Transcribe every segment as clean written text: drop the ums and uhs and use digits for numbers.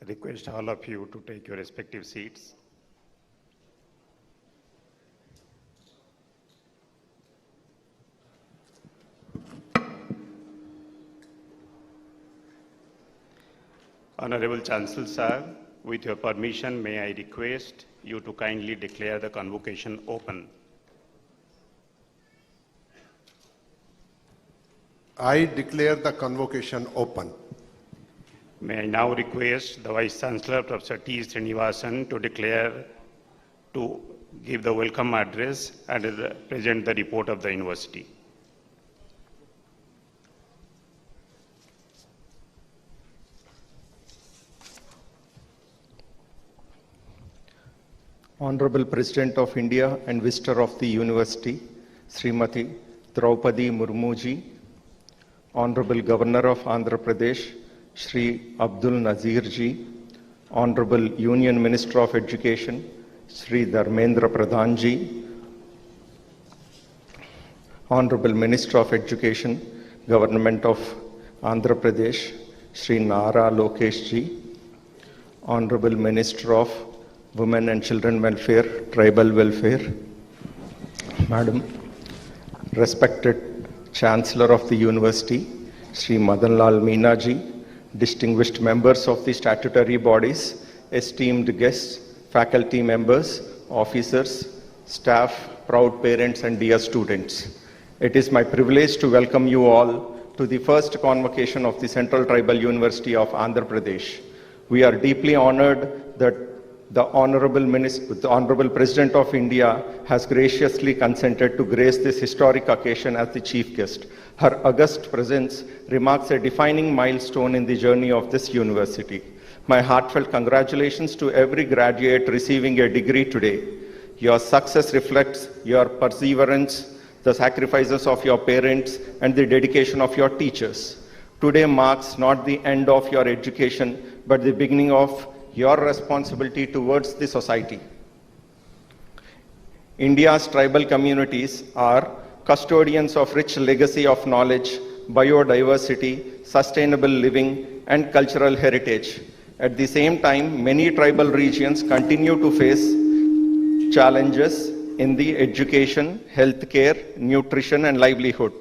Request all of you to take your respective seats. Honorable Chancellor Sir, with your permission, may I request you to kindly declare the convocation open. I declare the convocation open. May I now request the Vice Chancellor, Professor T. Srinivasan, to give the welcome address and present the report of the university. Honorable President of India and Visitor of the University, Srimati Draupadi Murmuji, Honorable Governor of Andhra Pradesh, Shri Abdul Nazir ji, Honorable Union Minister of Education, Shri Dharmendra Pradhan ji, Honorable Minister of Education, Government of Andhra Pradesh, Shri Nara Lokesh ji, Honorable Minister of Women and Children Welfare, Tribal Welfare, Madam, respected Chancellor of the University, Shri Madan Lal Meena ji, distinguished members of the statutory bodies, esteemed guests, faculty members, officers, staff, proud parents and dear students. It is my privilege to welcome you all to the first convocation of the Central Tribal University of Andhra Pradesh. We are deeply honored that the Honorable President of India has graciously consented to grace this historic occasion as the chief guest. Her august presence remarks a defining milestone in the journey of this university. My heartfelt congratulations to every graduate receiving a degree today. Your success reflects your perseverance, the sacrifices of your parents, and the dedication of your teachers. Today marks not the end of your education, but the beginning of your responsibility towards the society. India's tribal communities are custodians of rich legacy of knowledge, biodiversity, sustainable living, and cultural heritage. At the same time, many tribal regions continue to face challenges in the education, healthcare, nutrition, and livelihood.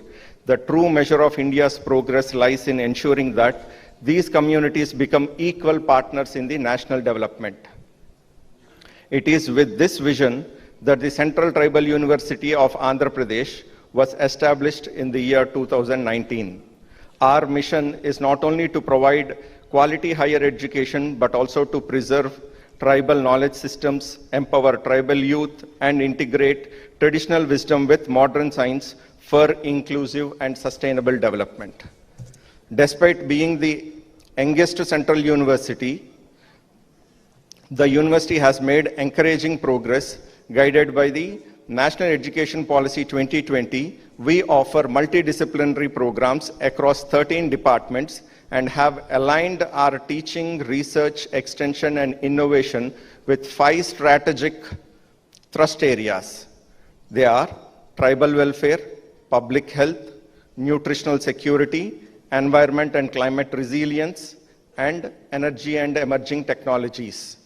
The true measure of India's progress lies in ensuring that these communities become equal partners in the national development. It is with this vision that the Central Tribal University of Andhra Pradesh was established in the year 2019. Our mission is not only to provide quality higher education, but also to preserve tribal knowledge systems, empower tribal youth, and integrate traditional wisdom with modern science for inclusive and sustainable development. Despite being the youngest central university, the university has made encouraging progress guided by the National Education Policy 2020. We offer multidisciplinary programs across 13 departments and have aligned our teaching, research, extension, and innovation with 5 strategic thrust areas. They are tribal welfare, public health, nutritional security, environment and climate resilience, and energy and emerging technologies.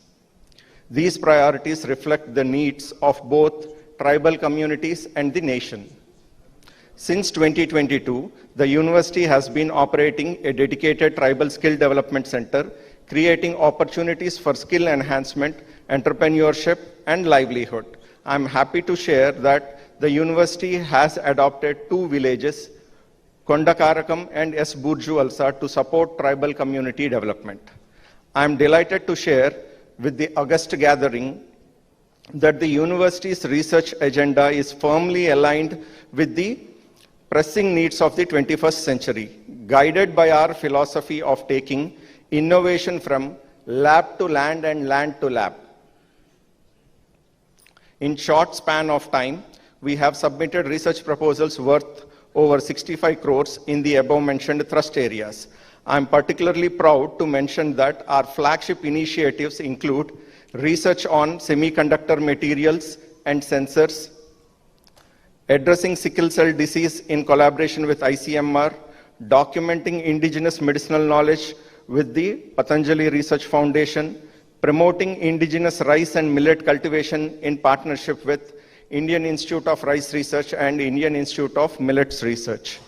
These priorities reflect the needs of both tribal communities and the nation. Since 2022, the university has been operating a dedicated tribal skill development center creating opportunities for skill enhancement, entrepreneurship, and livelihood. I'm happy to share that the university has adopted 2 villages, Kondakarakam and S. Burju Alsa, to support tribal community development. I am delighted to share with the August gathering that the university's research agenda is firmly aligned with the pressing needs of the 21st century, guided by our philosophy of taking innovation from lab to land and land to lab. In short span of time, we have submitted research proposals worth over 65 crores in the above mentioned thrust areas. I am particularly proud to mention that our flagship initiatives include research on semiconductor materials and sensors, addressing sickle cell disease in collaboration with ICMR, documenting indigenous medicinal knowledge with the Patanjali Research Foundation, promoting indigenous rice and millet cultivation in partnership with Indian Institute of Rice Research and Indian Institute of Millets Research.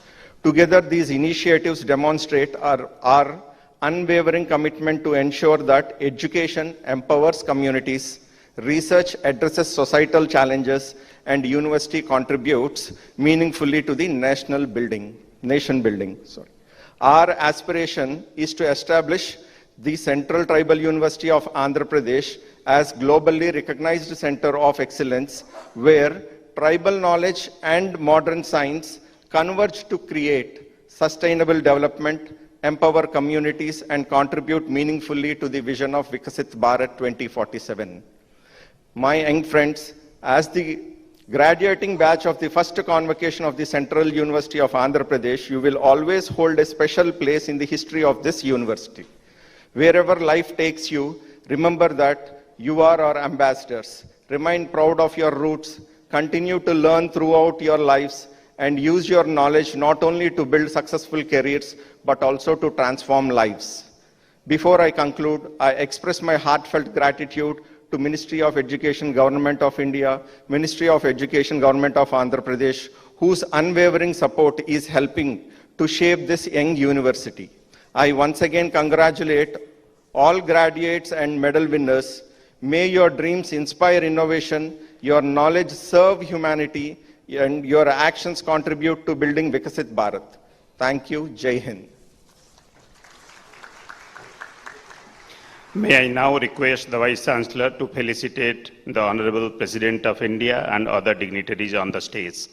Together, these initiatives demonstrate our unwavering commitment to ensure that education empowers communities, research addresses societal challenges, and university contributes meaningfully to the nation building. Our aspiration is to establish the Central Tribal University of Andhra Pradesh as globally recognized center of excellence, where tribal knowledge and modern science converge to create sustainable development, empower communities, and contribute meaningfully to the vision of Vikasit Bharat 2047. My young friends, as the graduating batch of the first convocation of the Central University of Andhra Pradesh, you will always hold a special place in the history of this university. Wherever life takes you, remember that you are our ambassadors. Remain proud of your roots, continue to learn throughout your lives, and use your knowledge not only to build successful careers, but also to transform lives. Before I conclude, I express my heartfelt gratitude to Ministry of Education, Government of India, Ministry of Education, Government of Andhra Pradesh, whose unwavering support is helping to shape this young university. I once again congratulate all graduates and medal winners. May your dreams inspire innovation, your knowledge serve humanity, and your actions contribute to building Vikasit Bharat. Thank you. Jai Hind. May I now request the Vice Chancellor to felicitate the Honorable President of India and other dignitaries on the stage.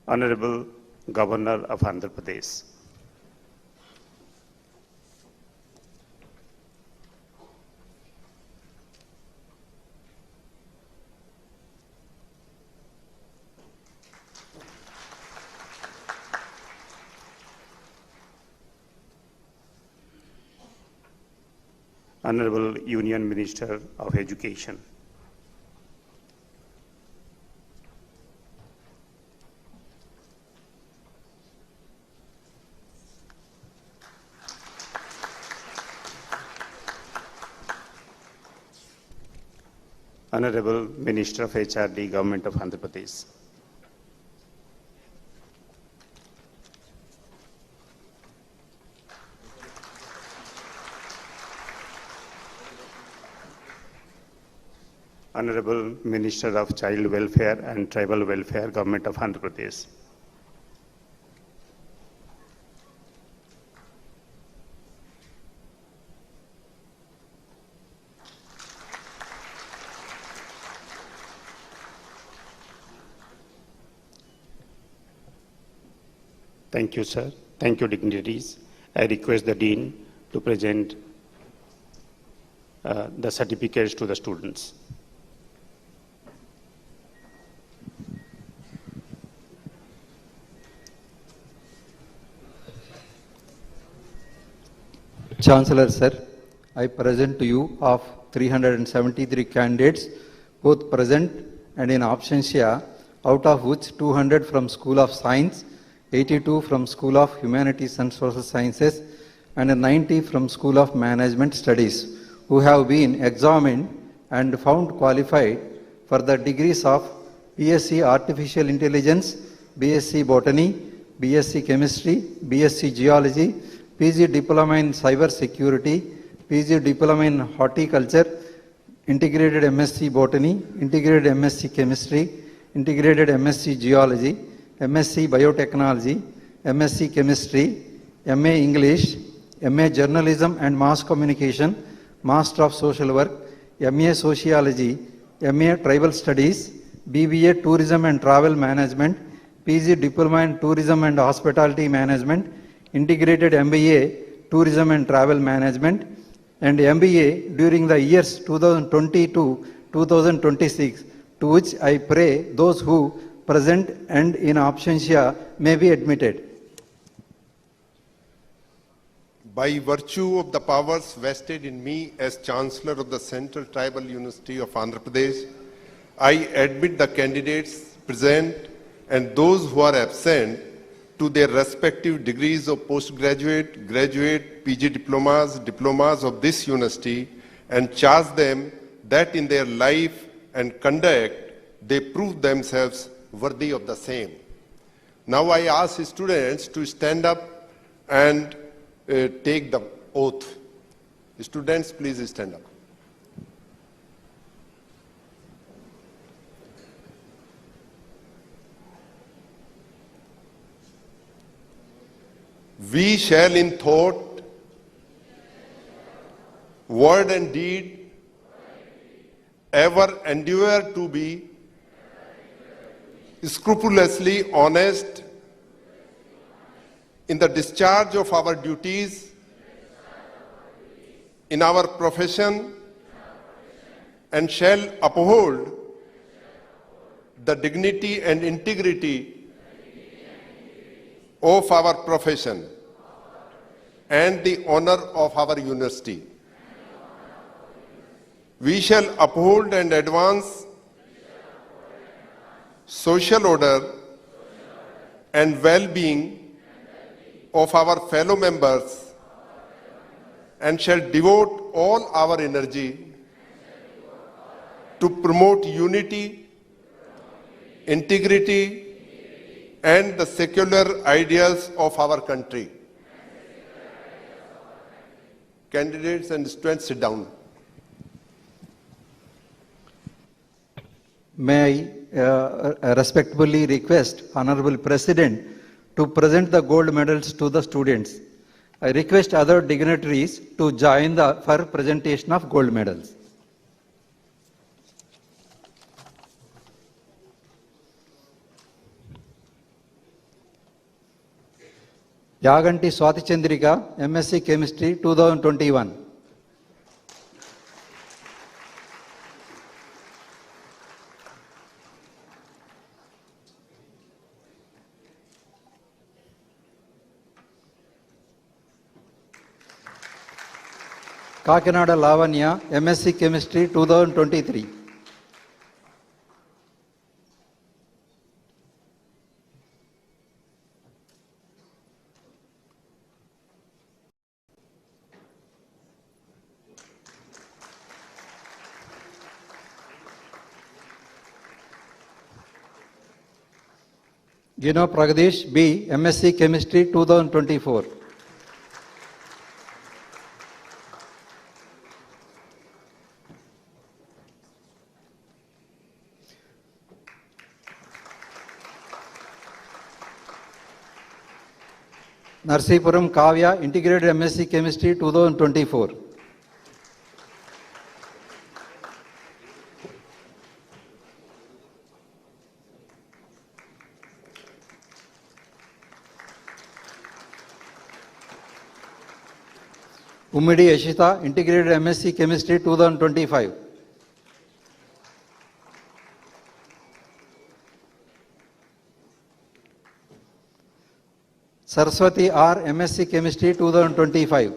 Honorable Governor of Andhra Pradesh. Honorable Union Minister of Education. Honorable Minister of HRD, Government of Andhra Pradesh. Honorable Minister of Child Welfare and Tribal Welfare, Government of Andhra Pradesh. Thank you, sir. Thank you, dignitaries. I request the Dean to present the certificates to the students. Chancellor Sir, I present to you of 373 candidates, both present and in absentia, out of which 200 from School of Science, 82 from School of Humanities and Social Sciences, and 90 from School of Management Studies, who have been examined and found qualified for the degrees of BSc Artificial Intelligence, BSc Botany, BSc Chemistry, BSc Geology, PG Diploma in Cyber Security, PG Diploma in Horticulture, Integrated MSc Botany, Integrated MSc Chemistry, Integrated MSc Geology, MSc Biotechnology, MSc Chemistry, MA English, MA Journalism and Mass Communication, Master of Social Work, MA Sociology, MA Tribal Studies, BBA Tourism and Travel Management, PG Diploma in Tourism and Hospitality Management, Integrated MBA Tourism and Travel Management, and MBA during the years 2020 to 2026, to which I pray those who present and in absentia may be admitted. By virtue of the powers vested in me as Chancellor of the Central Tribal University of Andhra Pradesh, I admit the candidates present and those who are absent to their respective degrees of postgraduate, graduate, PG diplomas of this university, and charge them that in their life and conduct they prove themselves worthy of the same. Now I ask students to stand up and take the oath. Students, please stand up. We shall in thought, word and deed ever endeavor to be scrupulously honest in the discharge of our duties in our profession, and shall uphold the dignity and integrity of our profession and the honor of our university. We shall uphold and advance social order and well-being of our fellow members, and shall devote all our energy to promote unity, integrity, and the secular ideals of our country. Candidates and students, sit down. May I respectfully request Honorable President to present the gold medals to the students. I request other dignitaries to join for presentation of gold medals. Yaganti Swati Chandrika, MSc Chemistry 2021. Kakinada Lavanya, MSc Chemistry 2023. Gino Pragadish B, MSc Chemistry 2024. Narsipuram Kavya, Integrated MSc Chemistry 2024. Umidi Yashita, Integrated MSc Chemistry 2025. Saraswati R, MSc Chemistry 2025.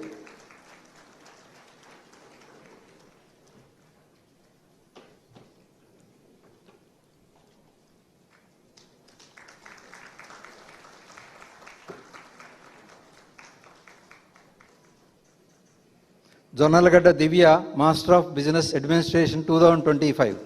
Jonnalagadda Divya, Master of Business Administration 2025.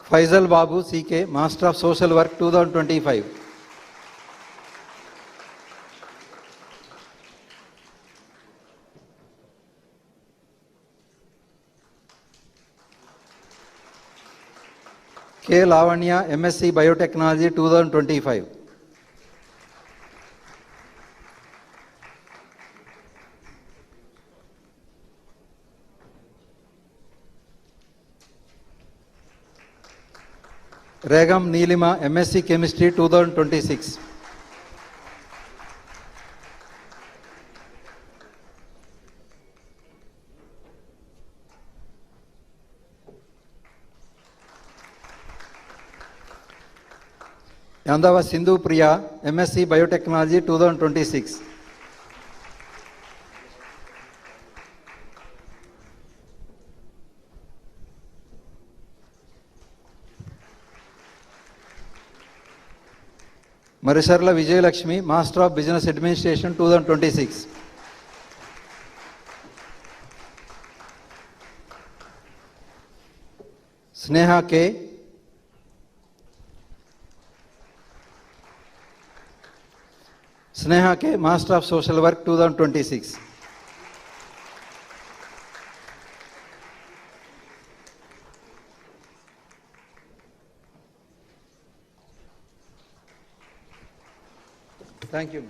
Faisal Babu CK, Master of Social Work 2025. K. Lavanya, MSc Biotechnology 2025. Regam Neelima, MSc Chemistry 2026. Yandava Sindhu Priya, MSc Biotechnology 2026. Marisharla Vijay Lakshmi, Master of Business Administration 2026. Sneha K. Sneha K, Master of Social Work 2026. Thank you.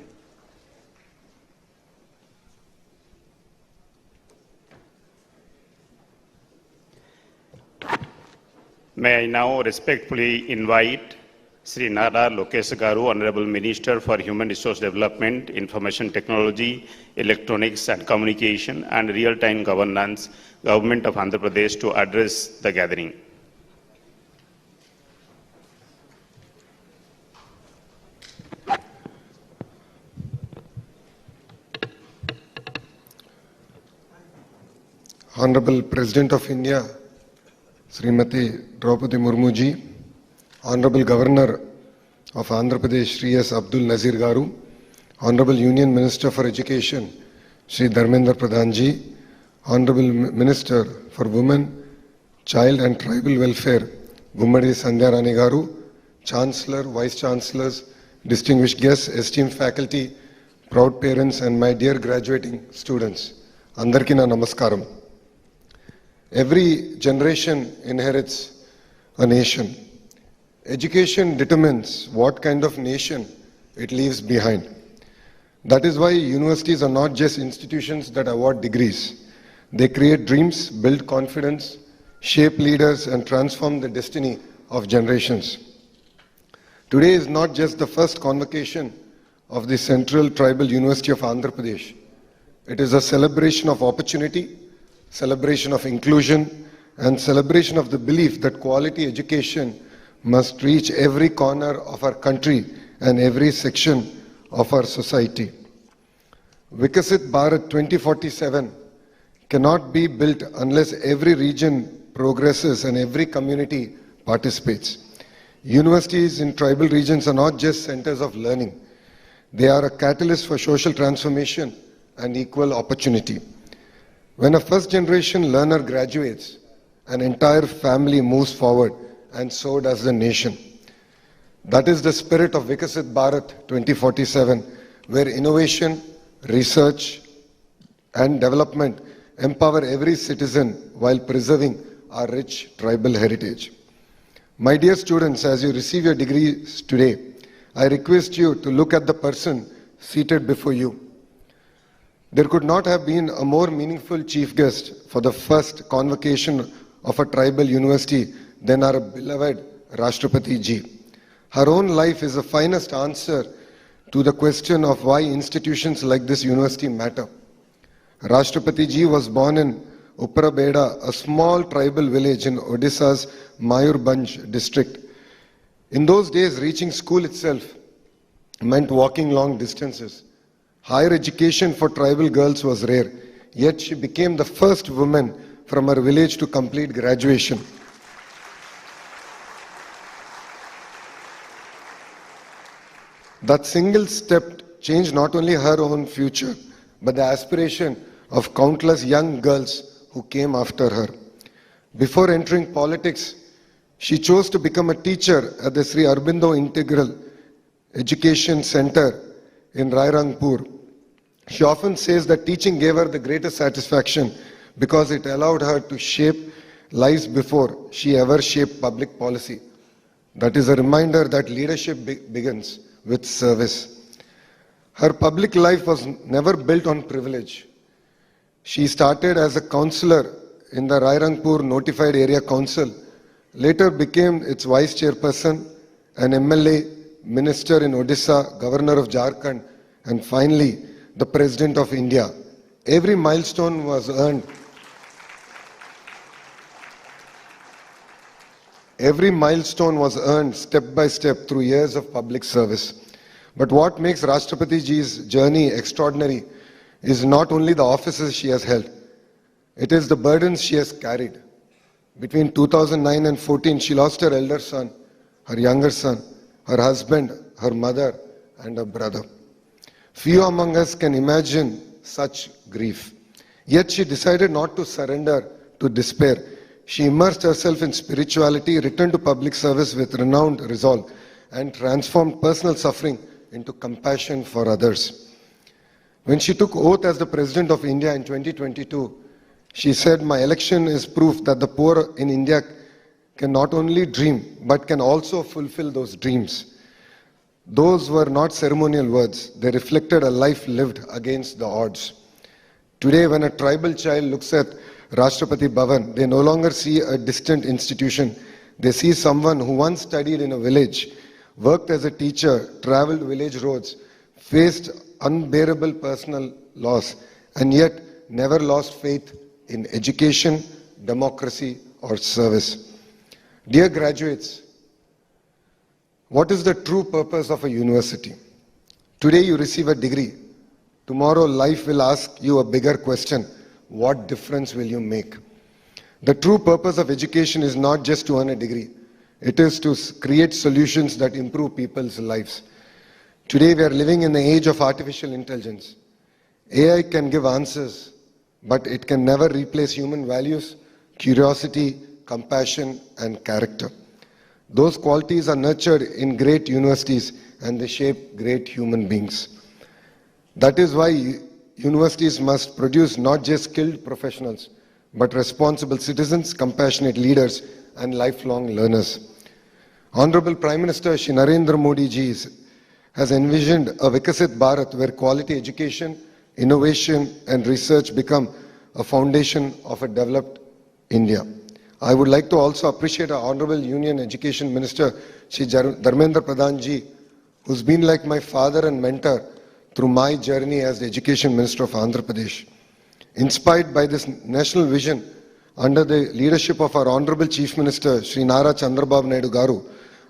May I now respectfully invite Sri Nara Lokesh Garu, Honorable Minister for Human Resource Development, Information Technology, Electronics and Communication and Real-Time Governance, Government of Andhra Pradesh to address the gathering. Honorable President of India, Srimati Draupadi Murmu ji, Honorable Governor of Andhra Pradesh, Shri S. Abdul Nazir Garu, Honorable Union Minister for Education, Shri Dharmendra Pradhan ji, Honorable Minister for Women, Child and Tribal Welfare, Gummadi Sandhya Rani Garu, Chancellor, Vice Chancellors, distinguished guests, esteemed faculty, proud parents and my dear graduating students, Andarki na namaskaram. Every generation inherits a nation. Education determines what kind of nation it leaves behind. That is why universities are not just institutions that award degrees. They create dreams, build confidence, shape leaders, and transform the destiny of generations. Today is not just the first convocation of the Central Tribal University of Andhra Pradesh. It is a celebration of opportunity, celebration of inclusion, and celebration of the belief that quality education must reach every corner of our country and every section of our society. Vikasit Bharat 2047 cannot be built unless every region progresses and every community participates. Universities in tribal regions are not just centers of learning. They are a catalyst for social transformation and equal opportunity. When a first-generation learner graduates, an entire family moves forward, and so does the nation. That is the spirit of Vikasit Bharat 2047, where innovation, research, and development empower every citizen while preserving our rich tribal heritage. My dear students, as you receive your degrees today, I request you to look at the person seated before you. There could not have been a more meaningful chief guest for the first convocation of a tribal university than our beloved Rashtrapati ji. Her own life is the finest answer to the question of why institutions like this university matter. Rashtrapati ji was born in Upparabeda, a small tribal village in Odisha's Mayurbhanj district. In those days, reaching school itself meant walking long distances. Higher education for tribal girls was rare, yet she became the first woman from her village to complete graduation. That single step changed not only her own future, but the aspiration of countless young girls who came after her. Before entering politics, she chose to become a teacher at the Sri Aurobindo Integral Education Center in Rairangpur. She often says that teaching gave her the greatest satisfaction because it allowed her to shape lives before she ever shaped public policy. That is a reminder that leadership begins with service. Her public life was never built on privilege. She started as a councillor in the Rairangpur Notified Area Council, later became its vice chairperson, an MLA, minister in Odisha, governor of Jharkhand, and finally the President of India. Every milestone was earned. Every milestone was earned step by step through years of public service. But what makes Rashtrapati Ji's journey extraordinary is not only the offices she has held, it is the burdens she has carried. Between 2009 and 14, she lost her elder son, her younger son, her husband, her mother, and her brother. Few among us can imagine such grief. Yet she decided not to surrender to despair. She immersed herself in spirituality, returned to public service with renowned resolve, and transformed personal suffering into compassion for others. When she took oath as the President of India in 2022, she said, "My election is proof that the poor in India can not only dream, but can also fulfill those dreams." Those were not ceremonial words. They reflected a life lived against the odds. Today, when a tribal child looks at Rashtrapati Bhavan, they no longer see a distant institution. They see someone who once studied in a village, worked as a teacher, traveled village roads, faced unbearable personal loss, and yet never lost faith in education, democracy, or service. Dear graduates, what is the true purpose of a university? Today you receive a degree. Tomorrow life will ask you a bigger question. What difference will you make? The true purpose of education is not just to earn a degree. It is to create solutions that improve people's lives. Today we are living in the age of artificial intelligence. AI can give answers, but it can never replace human values, curiosity, compassion, and character. Those qualities are nurtured in great universities and they shape great human beings. That is why universities must produce not just skilled professionals, but responsible citizens, compassionate leaders, and lifelong learners. Honorable Prime Minister Shri Narendra Modi ji has envisioned a Vikasit Bharat where quality education, innovation, and research become a foundation of a developed India. I would like to also appreciate our Honorable Union Education Minister Shri Dharmendra Pradhan ji, who's been like my father and mentor through my journey as the Education Minister of Andhra Pradesh. Inspired by this national vision, under the leadership of our Honorable Chief Minister Shri Nara Chandrababu Naidu Garu,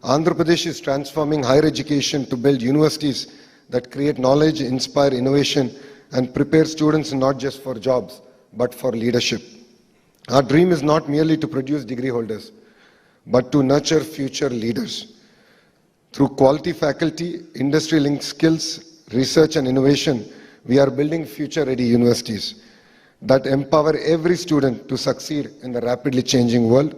Andhra Pradesh is transforming higher education to build universities that create knowledge, inspire innovation, and prepare students not just for jobs, but for leadership. Our dream is not merely to produce degree holders, but to nurture future leaders. Through quality faculty, industry-linked skills, research and innovation, we are building future-ready universities that empower every student to succeed in the rapidly changing world.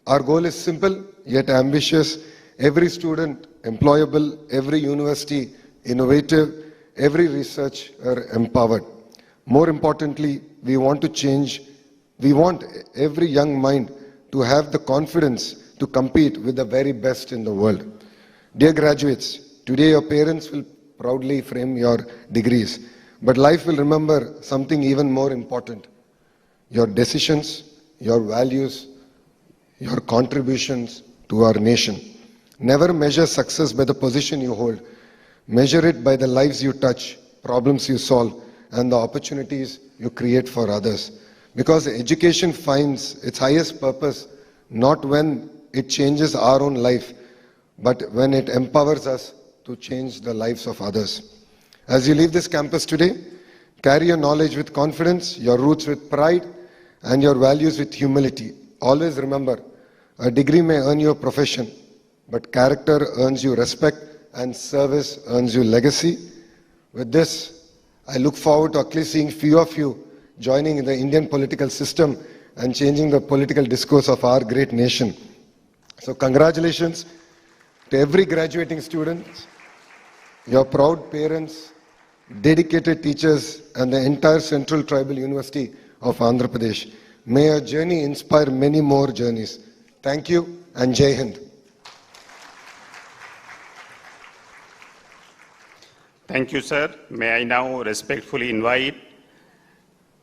Our goal is simple yet ambitious. Every student employable, every university innovative, every researcher empowered. More importantly, we want every young mind to have the confidence to compete with the very best in the world. Dear graduates, today your parents will proudly frame your degrees, but life will remember something even more important: your decisions, your values, your contributions to our nation. Never measure success by the position you hold. Measure it by the lives you touch, problems you solve, and the opportunities you create for others. Because education finds its highest purpose not when it changes our own life, but when it empowers us to change the lives of others. As you leave this campus today, carry your knowledge with confidence, your roots with pride, and your values with humility. Always remember, a degree may earn you a profession, but character earns you respect, and service earns you legacy. With this, I look forward to actually seeing few of you joining in the Indian political system and changing the political discourse of our great nation. So congratulations to every graduating student, your proud parents, dedicated teachers, and the entire Central Tribal University of Andhra Pradesh. May your journey inspire many more journeys. Thank you and Jai Hind. Thank you, sir. May I now respectfully invite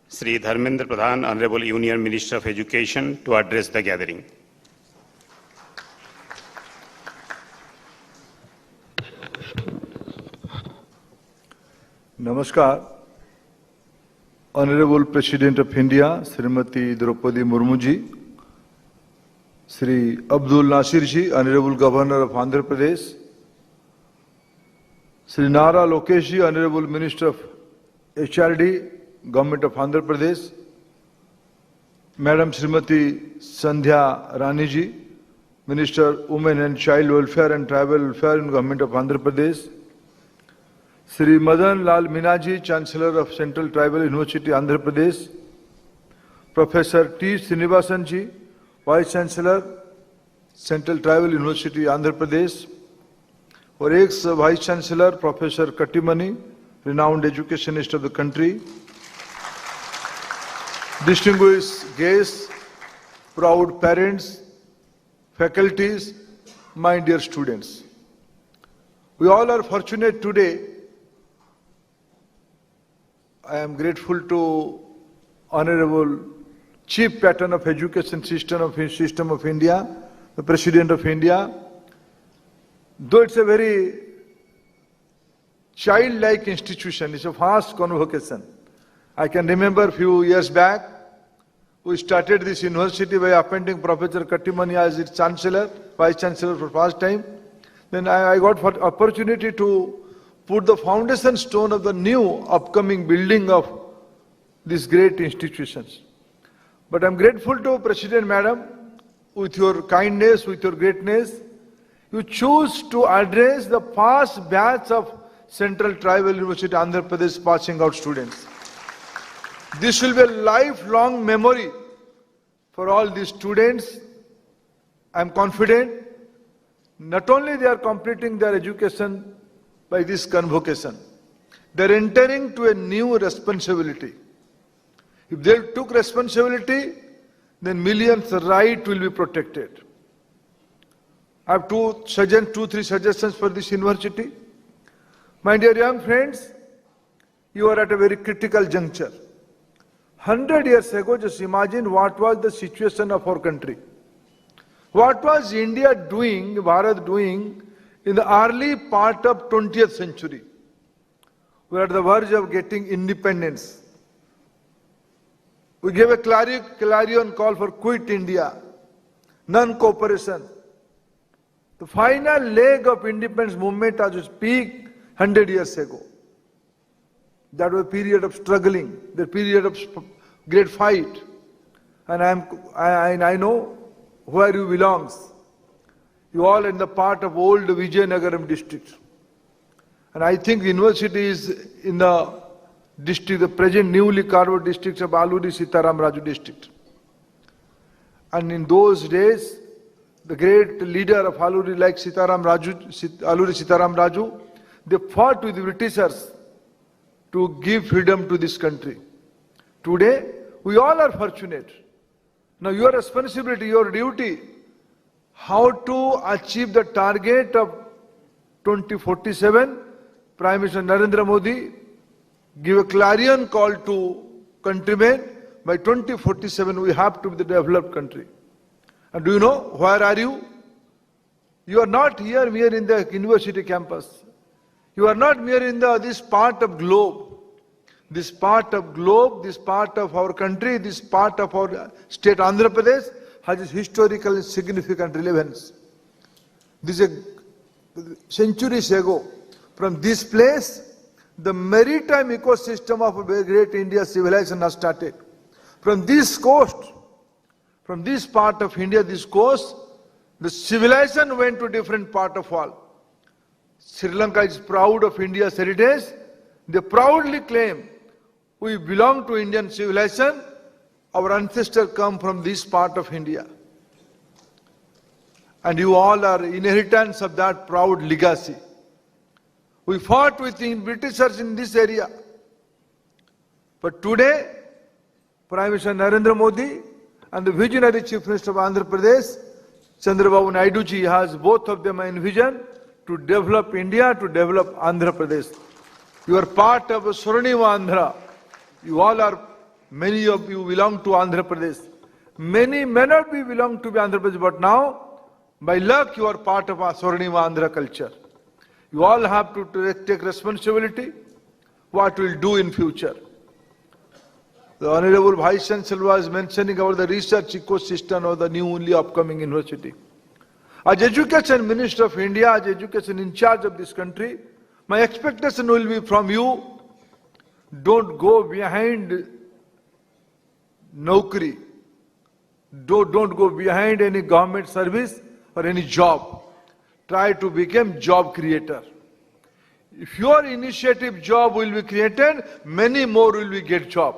Sri Dharmendra Pradhan, Honorable Union Minister of Education, to address the gathering. Namaskar. Honorable President of India, Srimati Draupadi Murmu ji, Sri Abdul Nasir ji, Honorable Governor of Andhra Pradesh, Sri Nara Lokesh ji, Honorable Minister of HRD, Government of Andhra Pradesh, Madam Srimati Sandhya Rani ji, Minister Women and Child Welfare and Tribal Welfare in Government of Andhra Pradesh, Sri Madan Lal Minaji, Chancellor of Central Tribal University, Andhra Pradesh, Professor T. Srinivasan ji, Vice Chancellor, Central Tribal University, Andhra Pradesh, और ex-Vice Chancellor, Professor Katimani, renowned educationist of the country, distinguished guests, proud parents, faculties, my dear students. We all are fortunate today. I am grateful to Honorable Chief Patron of Education System of India, the President of India. Though it's a very childlike institution, it's a fast convocation. I can remember a few years back, we started this university by appointing Professor Katimani as its Chancellor, Vice Chancellor for first time. Then I got opportunity to put the foundation stone of the new upcoming building of these great institutions. But I'm grateful to President Madam, with your kindness, with your greatness, you choose to address the past batch of Central Tribal University Andhra Pradesh passing out students. This will be a lifelong memory for all these students. I'm confident not only they are completing their education by this convocation, they're entering to a new responsibility. If they took responsibility, then millions' rights will be protected. I have two, three suggestions for this university. My dear young friends, you are at a very critical juncture. 100 years ago, just imagine what was the situation of our country. What was India doing, Bharat doing, in the early part of 20th century? We are at the verge of getting independence. We gave a clarion call for quit India, non-cooperation. The final leg of independence movement as its peak 100 years ago. That was a period of struggling, the period of great fight. And I know where you belong. You all in the part of old Vijayanagaram district. And I think the university is in the district, the present newly carved district of Alluri Sitaram Raju district. And in those days, the great leader of Alluri like Alluri Sitaram Raju, they fought with the Britishers to give freedom to this country. Today, we all are fortunate. Now your responsibility, your duty, how to achieve the target of 2047, Prime Minister Narendra Modi give a clarion call to countrymen, by 2047 we have to be the developed country. And do you know, where are you? You are not here mere in the university campus. You are not mere in this part of globe. This part of globe, this part of our country, this part of our state Andhra Pradesh has its historical and significant relevance. This is centuries ago. From this place, the maritime ecosystem of a great India civilization has started. From this coast, from this part of India, this coast, the civilization went to different part of world. Sri Lanka is proud of India's heritage. They proudly claim we belong to Indian civilization. Our ancestors come from this part of India. And you all are inheritors of that proud legacy. We fought with the Britishers in this area. But today, Prime Minister Narendra Modi and the visionary Chief Minister of Andhra Pradesh, Chandrababu Naidu ji, has both of them in vision to develop India, to develop Andhra Pradesh. You are part of a Swarnima Andhra. You all are, many of you belong to Andhra Pradesh. Many may not be belong to Andhra Pradesh, but now, by luck, you are part of our Swarnima Andhra culture. You all have to take responsibility, what we'll do in future. The Honorable Vice Chancellor was mentioning about the research ecosystem of the newly upcoming university. As Education Minister of India, as Education in charge of this country, my expectation will be from you, don't go behind Naukri. Don't go behind any government service or any job. Try to become job creator. If your initiative job will be created, many more will be get job.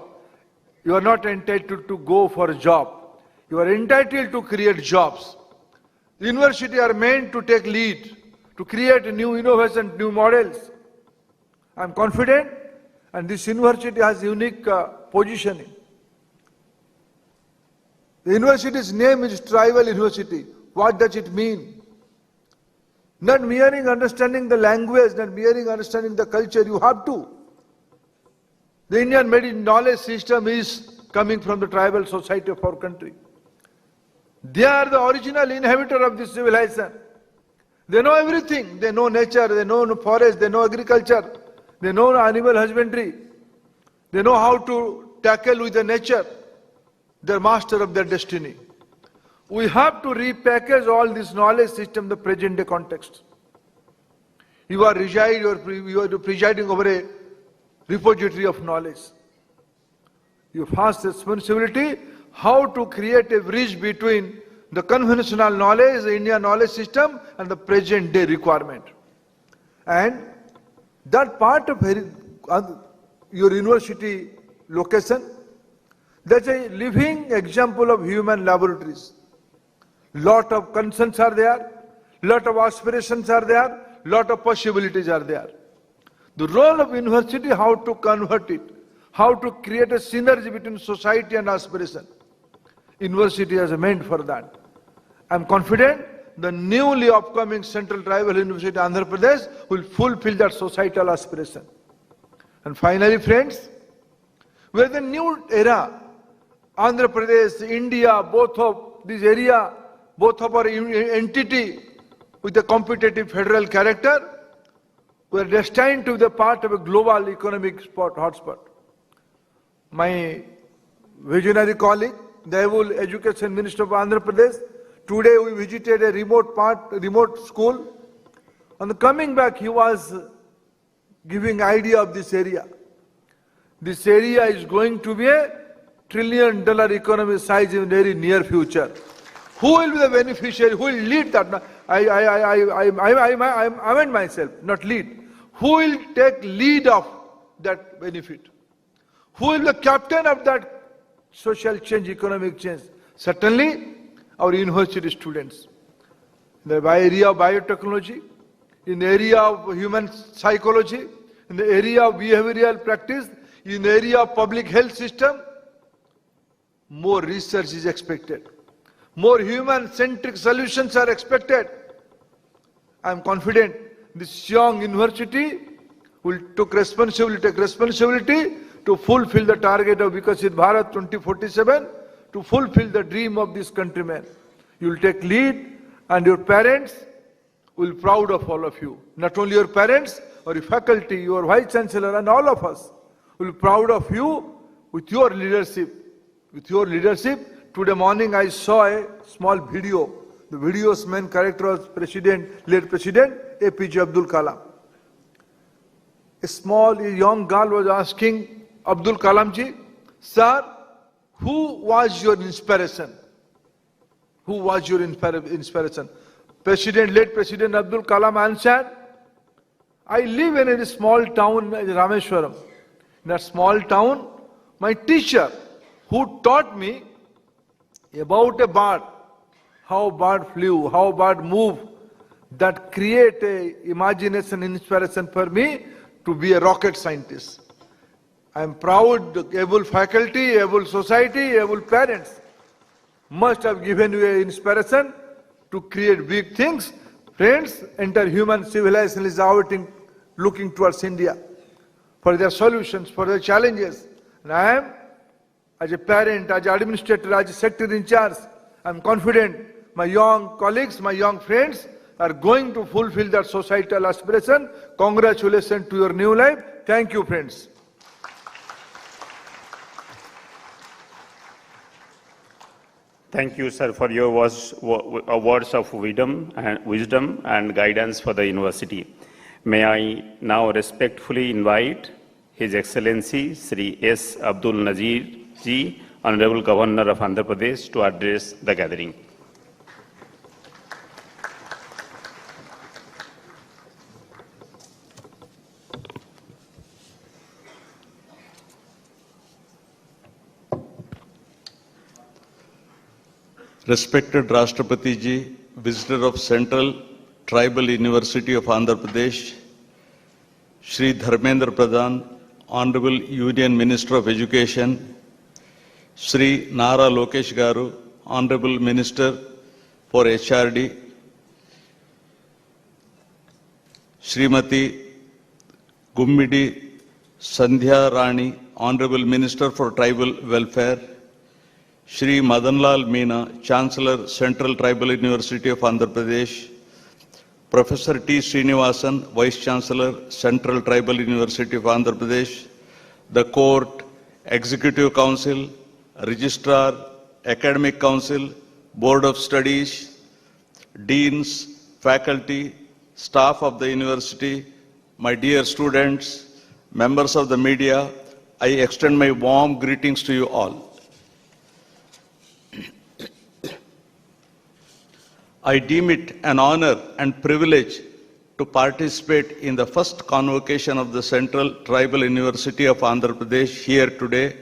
You are not entitled to go for a job. You are entitled to create jobs. Universities are meant to take lead, to create new innovation, new models. I am confident, and this university has unique positioning. The university's name is Tribal University. What does it mean? Not merely understanding the language, not merely understanding the culture, you have to. The Indian medicine knowledge system is coming from the tribal society of our country. They are the original inhabitor of this civilization. They know everything. They know nature, they know forest, they know agriculture, they know animal husbandry. They know how to tackle with the nature. They're master of their destiny. We have to repackage all this knowledge system in the present day context. You are presiding over a repository of knowledge. Your first responsibility, how to create a bridge between the conventional knowledge, the Indian knowledge system, and the present day requirement. And that part of your university location, that's a living example of human laboratories. Lot of concerns are there, lot of aspirations are there, lot of possibilities are there. The role of university, how to convert it, how to create a synergy between society and aspiration. University is meant for that. I am confident the newly upcoming Central Tribal University Andhra Pradesh will fulfill that societal aspiration. And finally, friends, we are the new era. Andhra Pradesh, India, both of this area, both of our entity with a competitive federal character, we are destined to be the part of a global economic hotspot. My visionary colleague, the able Education Minister of Andhra Pradesh, today we visited a remote school. On the coming back, he was giving idea of this area. This area is going to be a $1 trillion economy size in very near future. Who will be the beneficiary? Who will lead that? I amend myself, not lead. Who will take lead of that benefit? Who will be the captain of that social change, economic change? Certainly, our university students. In the area of biotechnology, in the area of human psychology, in the area of behavioral practice, in the area of public health system, more research is expected. More human-centric solutions are expected. I am confident this young university will take responsibility to fulfill the target of Vikasit Bharat 2047, to fulfill the dream of this countrymen. You will take lead, and your parents will be proud of all of you. Not only your parents, or your faculty, your Vice Chancellor, and all of us will be proud of you with your leadership. With your leadership, today morning I saw a small video. The video's main character was late President APJ Abdul Kalam. A young girl was asking Abdul Kalam ji, sir, who was your inspiration? Who was your inspiration? Late President Abdul Kalam answered, I live in a small town, Rameshwaram. In that small town, my teacher, who taught me about a bird, how bird flew, how bird moved, that create a imagination, inspiration for me to be a rocket scientist. I am proud, able faculty, able society, able parents must have given you an inspiration to create big things. Friends, entire human civilization is looking towards India for their solutions, for their challenges. And I am, as a parent, as an administrator, as a secretary in charge, I am confident my young colleagues, my young friends are going to fulfill that societal aspiration. Congratulations to your new life. Thank you, friends. Thank you, sir, for your words of wisdom and guidance for the university. May I now respectfully invite His Excellency Sri S. Abdul Nazir Ji, Honorable Governor of Andhra Pradesh, to address the gathering. Respected Rashtrapati Ji, Visitor of Central Tribal University of Andhra Pradesh, Shri Dharmendra Pradhan, Honorable Union Minister of Education, Shri Nara Lokesh Garu, Honorable Minister for HRD, Srimati Gummidi Sandhya Rani, Honorable Minister for Tribal Welfare, Shri Madanlal Meena, Chancellor, Central Tribal University of Andhra Pradesh, Professor T. Srinivasan, Vice Chancellor, Central Tribal University of Andhra Pradesh, the Court, Executive Council, Registrar, Academic Council, Board of Studies, Deans, Faculty, staff of the University, my dear students, members of the media, I extend my warm greetings to you all. I deem it an honor and privilege to participate in the first convocation of the Central Tribal University of Andhra Pradesh here today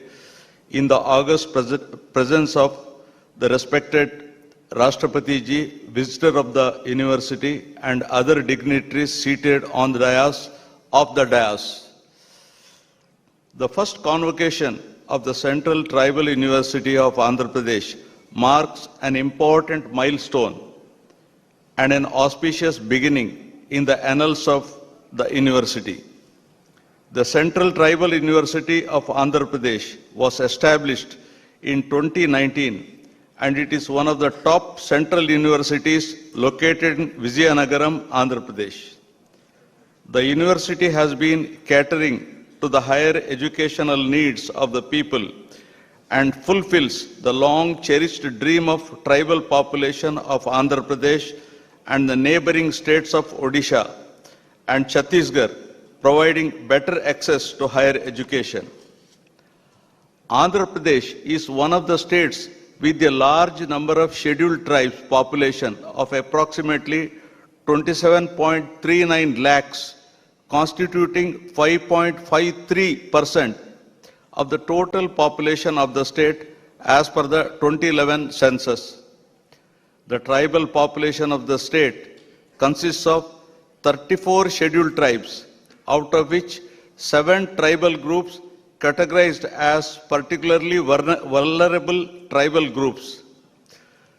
in the august presence of the respected Rashtrapati Ji, Visitor of the University, and other dignitaries seated on the dais of the dais. The first convocation of the Central Tribal University of Andhra Pradesh marks an important milestone and an auspicious beginning in the annals of the university. The Central Tribal University of Andhra Pradesh was established in 2019, and it is one of the top central universities located in Vizianagaram, Andhra Pradesh. The university has been catering to the higher educational needs of the people and fulfills the long cherished dream of tribal population of Andhra Pradesh and the neighboring states of Odisha and Chhattisgarh, providing better access to higher education. Andhra Pradesh is one of the states with a large number of scheduled tribes population of approximately 27.39 lakhs, constituting 5.53% of the total population of the state as per the 2011 census. The tribal population of the state consists of 34 scheduled tribes, out of which 7 tribal groups categorized as particularly vulnerable tribal groups.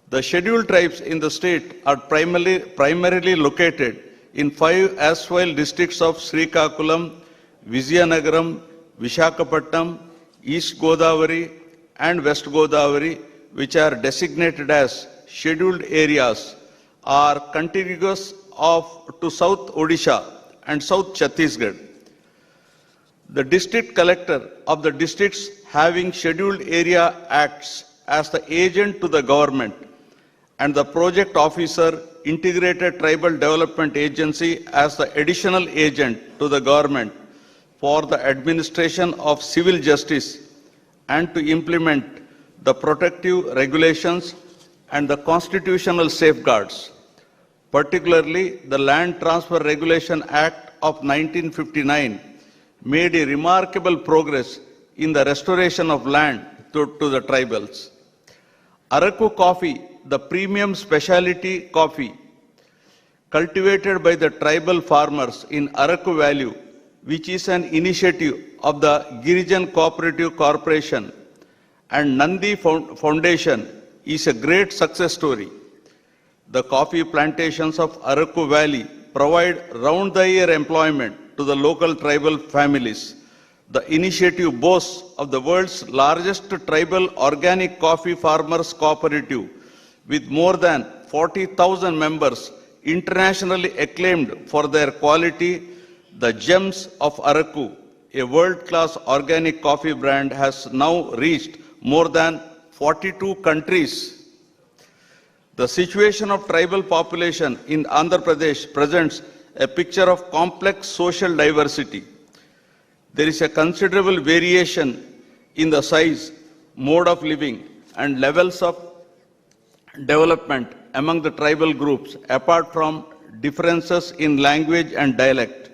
The scheduled tribes in the state are primarily located in 5 erstwhile districts of Srikakulam, Vizianagaram, Vishakhapatnam, East Godavari and West Godavari, which are designated as scheduled areas, are contiguous to South Odisha and South Chhattisgarh. The district collector of the districts having scheduled area acts as the agent to the government, and the project officer integrated tribal development agency as the additional agent to the government for the administration of civil justice and to implement the protective regulations and the constitutional safeguards. Particularly, the Land Transfer Regulation Act of 1959 made a remarkable progress in the restoration of land to the tribals. Araku coffee, the premium specialty coffee cultivated by the tribal farmers in Araku Valley, which is an initiative of the Girijan Cooperative Corporation and Nandi Foundation, is a great success story. The coffee plantations of Araku Valley provide round-the-year employment to the local tribal families. The initiative boasts of the world's largest tribal organic coffee farmers cooperative with more than 40,000 members, internationally acclaimed for their quality. The Gems of Araku, a world-class organic coffee brand, has now reached more than 42 countries. The situation of tribal population in Andhra Pradesh presents a picture of complex social diversity. There is a considerable variation in the size, mode of living, and levels of development among the tribal groups, apart from differences in language and dialect.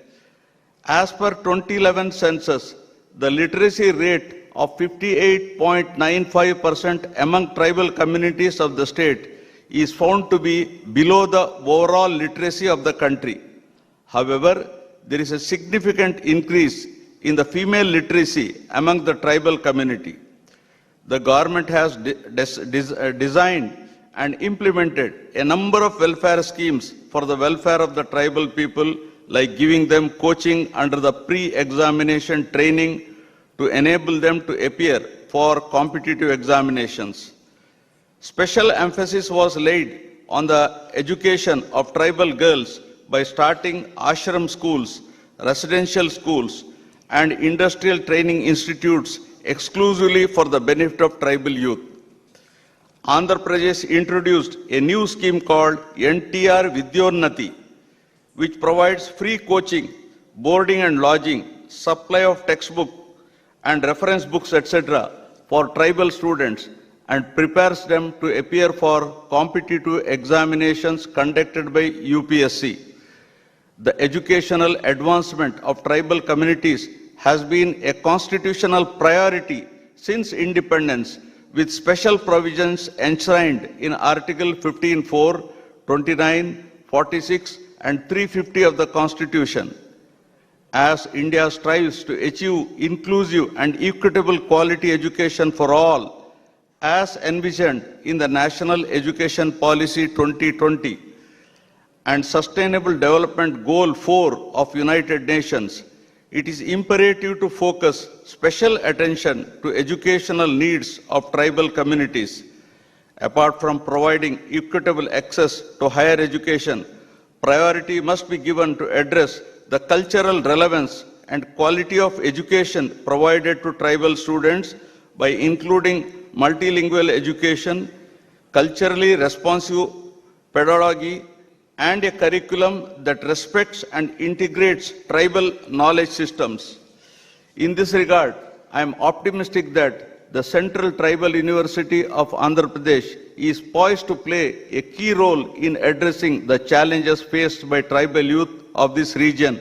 As per 2011 census, the literacy rate of 58.95% among tribal communities of the state is found to be below the overall literacy of the country. However, there is a significant increase in the female literacy among the tribal community. The government has designed and implemented a number of welfare schemes for the welfare of the tribal people, like giving them coaching under the pre-examination training to enable them to appear for competitive examinations. Special emphasis was laid on the education of tribal girls by starting ashram schools, residential schools, and industrial training institutes exclusively for the benefit of tribal youth. Andhra Pradesh introduced a new scheme called NTR Vidyonnati, which provides free coaching, boarding and lodging, supply of textbook and reference books, etc. for tribal students, and prepares them to appear for competitive examinations conducted by UPSC. The educational advancement of tribal communities has been a constitutional priority since independence, with special provisions enshrined in Article 15(4), 29, 46, and 350 of the Constitution. As India strives to achieve inclusive and equitable quality education for all, as envisioned in the National Education Policy 2020 and Sustainable Development Goal 4 of United Nations, it is imperative to focus special attention to educational needs of tribal communities. Apart from providing equitable access to higher education, priority must be given to address the cultural relevance and quality of education provided to tribal students by including multilingual education, culturally responsive pedagogy, and a curriculum that respects and integrates tribal knowledge systems. In this regard, I am optimistic that the Central Tribal University of Andhra Pradesh is poised to play a key role in addressing the challenges faced by tribal youth of this region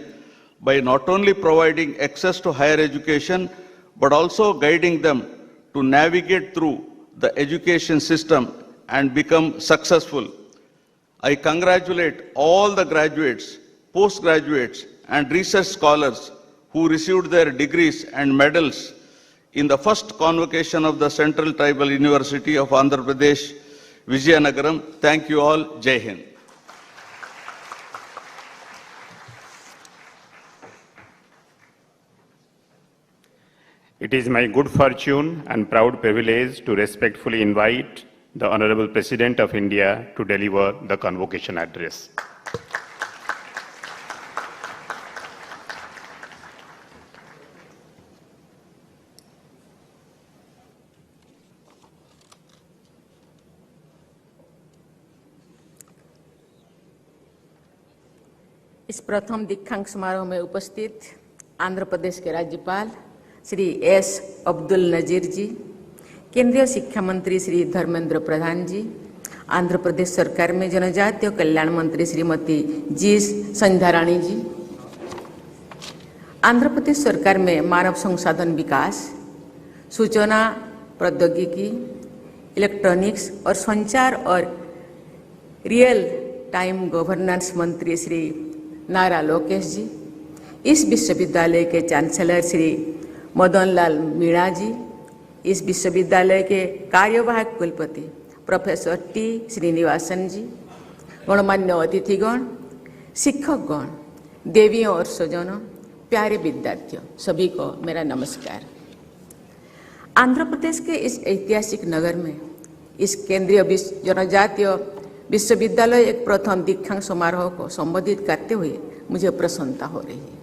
by not only providing access to higher education, but also guiding them to navigate through the education system and become successful. I congratulate all the graduates, postgraduates, and research scholars who received their degrees and medals in the first convocation of the Central Tribal University of Andhra Pradesh, Vizianagaram. Thank you all. Jai Hind. It is my good fortune and proud privilege to respectfully invite the Honorable President of India to deliver the convocation address. इस प्रथम दीक्षांत समारोह में उपस्थित आंध्र प्रदेश के राज्यपाल Shri S Abdul Nazeer जी, केंद्रीय शिक्षा मंत्री श्री धर्मेंद्र प्रधान जी, आंध्र प्रदेश सरकार में जनजातीय कल्याण मंत्री श्रीमती जी संध्या रानी जी, आंध्र प्रदेश सरकार में मानव संसाधन विकास, सूचना प्रौद्योगिकी, इलेक्ट्रॉनिक्स और संचार और रियल टाइम गवर्नेंस मंत्री श्री नारा लोकेश जी, इस विश्वविद्यालय के चांसलर श्री मदन लाल मीणा जी, इस विश्वविद्यालय के कार्यवाहक कुलपति प्रोफेसर टी श्रीनिवासन जी, गणमान्य अतिथिगण, शिक्षकगण, देवियों और स्वजनों, प्यारे विद्यार्थियों, सभी को मेरा नमस्कार। आंध्र प्रदेश के इस ऐतिहासिक नगर में इस केंद्रीय जनजातीय विश्वविद्यालय एक प्रथम दीक्षांत समारोह को संबोधित करते हुए मुझे प्रसन्नता हो रही है।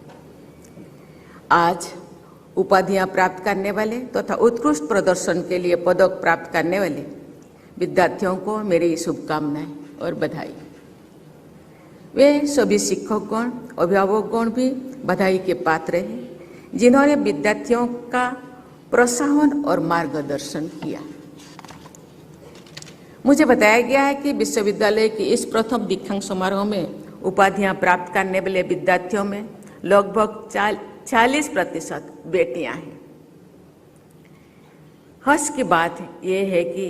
आज उपाधियां प्राप्त करने वाले तथा उत्कृष्ट प्रदर्शन के लिए पदक प्राप्त करने वाले विद्यार्थियों को मेरी शुभकामनाएं और बधाई। वे सभी शिक्षकगण, अभिभावकगण भी बधाई के पात्र हैं, जिन्होंने विद्यार्थियों का प्रोत्साहन और मार्गदर्शन किया। मुझे बताया गया है कि विश्वविद्यालय की इस प्रथम दीक्षांत समारोह में उपाधियां प्राप्त करने वाले विद्यार्थियों में लगभग 40% बेटियां हैं। हर्ष की बात यह है कि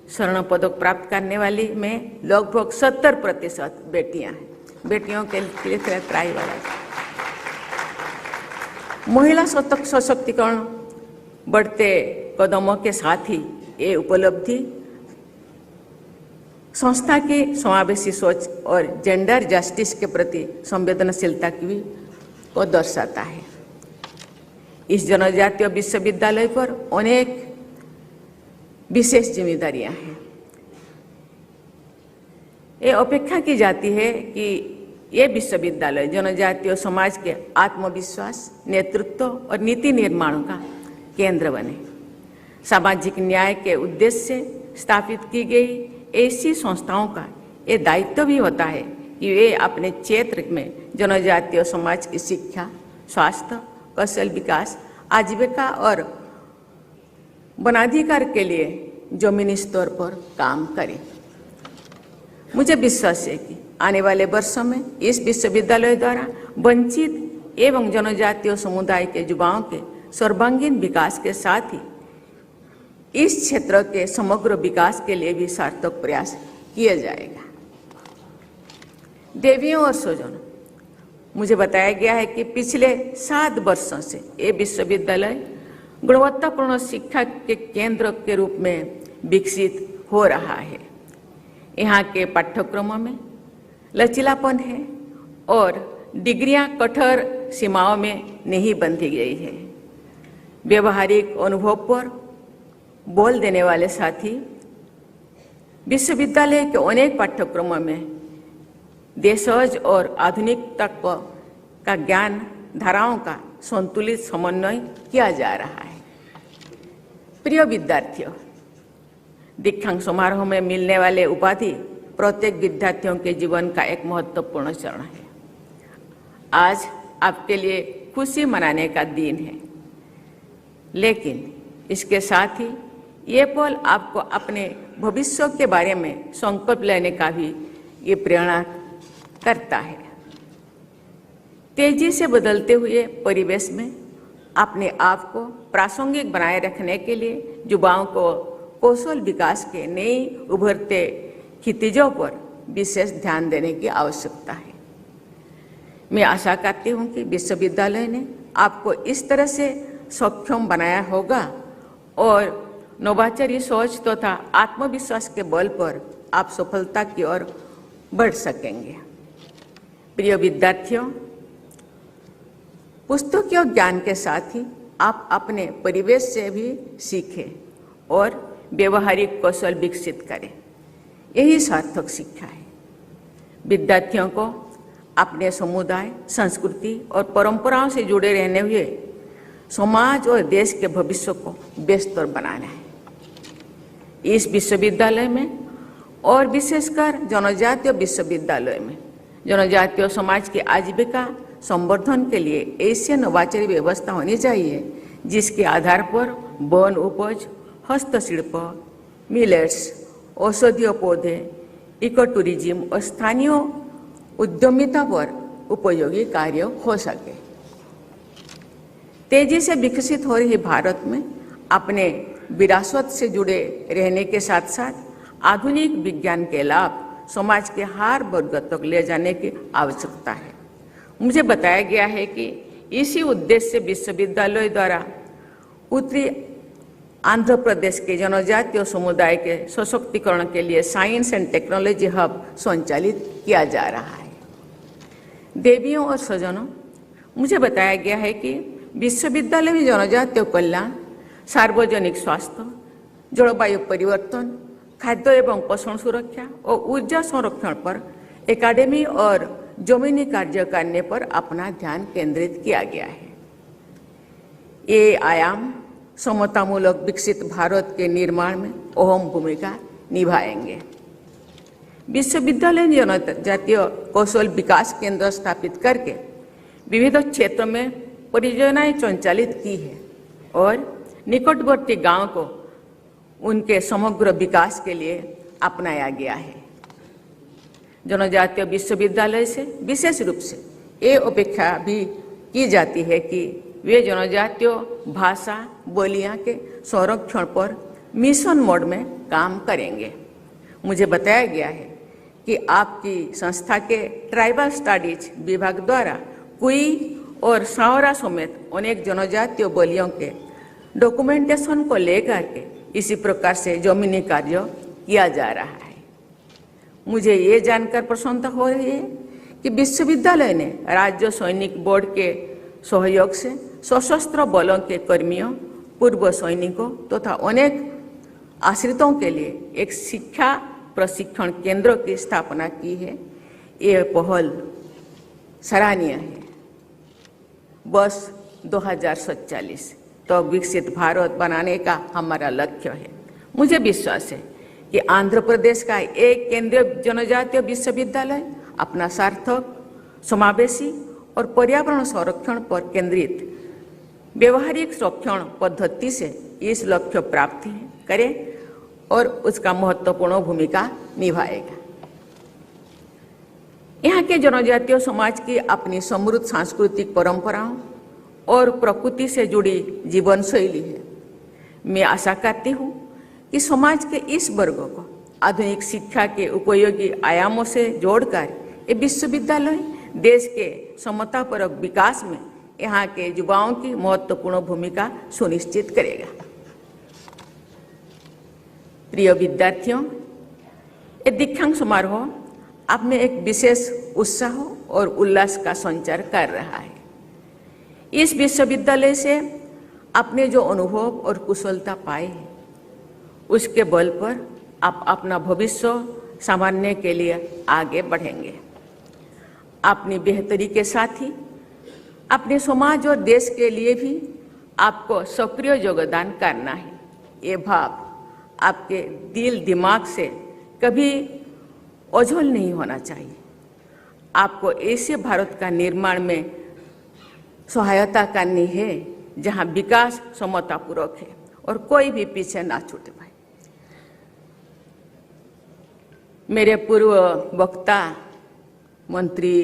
स्वर्ण पदक प्राप्त करने वाली में लगभग 70% बेटियां हैं। बेटियों के लिए ट्राई वाला महिला सशक्तिकरण बढ़ते कदमों के साथ ही ये उपलब्धि संस्था की समावेशी सोच और जेंडर जस्टिस के प्रति संवेदनशीलता की भी को दर्शाता है। इस जनजातीय विश्वविद्यालय पर अनेक विशेष जिम्मेदारियां हैं। ये अपेक्षा की जाती है कि ये विश्वविद्यालय जनजातीय समाज के आत्मविश्वास, नेतृत्व और नीति निर्माण का केंद्र बने। सामाजिक न्याय के उद्देश्य से स्थापित की गई ऐसी संस्थाओं का ये दायित्व भी होता है कि वे अपने क्षेत्र में जनजातीय समाज की शिक्षा, स्वास्थ्य, कौशल विकास, आजीविका और वनाधिकार के लिए जमीनी स्तर पर काम करें। मुझे विश्वास है कि आने वाले वर्षों में इस विश्वविद्यालय द्वारा वंचित एवं जनजातीय समुदाय के युवाओं के सर्वांगीण विकास के साथ ही इस क्षेत्र के समग्र विकास के लिए भी सार्थक प्रयास किया जाएगा। देवियों और स्वजनों, मुझे बताया गया है कि पिछले 7 वर्षों से ये विश्वविद्यालय गुणवत्तापूर्ण शिक्षा के केंद्र के रूप में विकसित हो रहा है। यहाँ के पाठ्यक्रमों में लचीलापन है और डिग्रियां कठोर सीमाओं में नहीं बंधी गई है। व्यवहारिक अनुभव पर बोल देने वाले साथी विश्वविद्यालय के अनेक पाठ्यक्रमों में देशज और आधुनिक तत्व का ज्ञान धाराओं का संतुलित समन्वय किया जा रहा है। प्रिय विद्यार्थियों, दीक्षांत समारोह में मिलने वाले उपाधि प्रत्येक विद्यार्थियों के जीवन का एक महत्वपूर्ण चरण है। आज आपके लिए खुशी मनाने का दिन है, लेकिन इसके साथ ही ये पल आपको अपने भविष्य के बारे में संकल्प लेने का भी ये प्रेरणा करता है। तेजी से बदलते हुए परिवेश में अपने आप को प्रासंगिक बनाए रखने के लिए युवाओं को कौशल विकास के नई उभरते क्षितिजों पर विशेष ध्यान देने की आवश्यकता है। मैं आशा करती हूँ कि विश्वविद्यालय ने आपको इस तरह से सक्षम बनाया होगा और नवाचारी सोच तथा आत्मविश्वास के बल पर आप सफलता की ओर बढ़ सकेंगे। प्रिय विद्यार्थियों, पुस्तकीय ज्ञान के साथ ही आप अपने परिवेश से भी सीखें और व्यवहारिक कौशल विकसित करें। यही सार्थक शिक्षा है। विद्यार्थियों को अपने समुदाय, संस्कृति और परंपराओं से जुड़े रहने हुए समाज और देश के भविष्य को बेहतर बनाना है। इस विश्वविद्यालय में और विशेषकर जनजातीय विश्वविद्यालय में जनजातीय समाज की आजीविका संवर्धन के लिए ऐसी नवाचारी व्यवस्था होनी चाहिए जिसके आधार पर वन उपज, हस्तशिल्प, मिलेट्स, औषधीय पौधे, इको टूरिज्म और स्थानीय उद्यमिता पर उपयोगी कार्य हो सके। तेजी से विकसित हो रही भारत में अपने विरासत से जुड़े रहने के साथ साथ आधुनिक विज्ञान के लाभ समाज के हर वर्ग तक ले जाने की आवश्यकता है। मुझे बताया गया है कि इसी उद्देश्य से विश्वविद्यालय द्वारा उत्तरी आंध्र प्रदेश के जनजातीय समुदाय के सशक्तिकरण के लिए साइंस एंड टेक्नोलॉजी हब संचालित किया जा रहा है। देवियों और स्वजनों, मुझे बताया गया है कि विश्वविद्यालय में जनजातीय कल्याण, सार्वजनिक स्वास्थ्य, जलवायु परिवर्तन, खाद्य एवं पोषण सुरक्षा और ऊर्जा संरक्षण पर एकेडमी और जमीनी कार्य करने पर अपना ध्यान केंद्रित किया गया है। ये आयाम समतामूलक विकसित भारत के निर्माण में अहम भूमिका निभाएंगे। विश्वविद्यालय ने जनजातीय कौशल विकास केंद्र स्थापित करके विविध क्षेत्रों में परियोजनाएं संचालित की है और निकटवर्ती गांव को उनके समग्र विकास के लिए अपनाया गया है। जनजातीय विश्वविद्यालय से विशेष रूप से ये अपेक्षा भी की जाती है कि वे जनजातीय भाषा बोलियां के संरक्षण पर मिशन मोड में काम करेंगे। मुझे बताया गया है कि आपकी संस्था के ट्राइबल स्टडीज विभाग द्वारा कुई और सावरा समेत अनेक जनजातीय बोलियों के डॉक्यूमेंटेशन को लेकर के इसी प्रकार से जमीनी कार्य किया जा रहा है। मुझे ये जानकर प्रसन्नता हो रही है कि विश्वविद्यालय ने राज्य सैनिक बोर्ड के सहयोग से सशस्त्र बलों के कर्मियों, पूर्व सैनिकों तथा अनेक आश्रितों के लिए एक शिक्षा प्रशिक्षण केंद्र की स्थापना की है। ये पहल सराहनीय है। वर्ष 2047 तो विकसित भारत बनाने का हमारा लक्ष्य है। मुझे विश्वास है कि आंध्र प्रदेश का एक केंद्रीय जनजातीय विश्वविद्यालय अपना सार्थक, समावेशी और पर्यावरण संरक्षण पर केंद्रित व्यवहारिक संरक्षण पद्धति से इस लक्ष्य प्राप्ति करे और उसका महत्वपूर्ण भूमिका निभाएगा। यहाँ के जनजातीय समाज की अपनी समृद्ध सांस्कृतिक परंपराओं और प्रकृति से जुड़ी जीवन शैली है। मैं आशा करती हूँ कि समाज के इस वर्ग को आधुनिक शिक्षा के उपयोगी आयामों से जोड़कर ये विश्वविद्यालय देश के समतापरक विकास में यहाँ के युवाओं की महत्वपूर्ण भूमिका सुनिश्चित करेगा। प्रिय विद्यार्थियों, ये दीक्षांत समारोह आप में एक विशेष उत्साह और उल्लास का संचार कर रहा है। इस विश्वविद्यालय से आपने जो अनुभव और कुशलता पाए हैं, उसके बल पर आप अपना भविष्य संवारने के लिए आगे बढ़ेंगे। अपनी बेहतरी के साथ ही अपने समाज और देश के लिए भी आपको सक्रिय योगदान करना है। ये भाव आपके दिल दिमाग से कभी ओझल नहीं होना चाहिए। आपको ऐसे भारत का निर्माण में सहायता करनी है जहां विकास समतापूर्वक है और कोई भी पीछे ना छूटे। भाई, मेरे पूर्व वक्ता मंत्री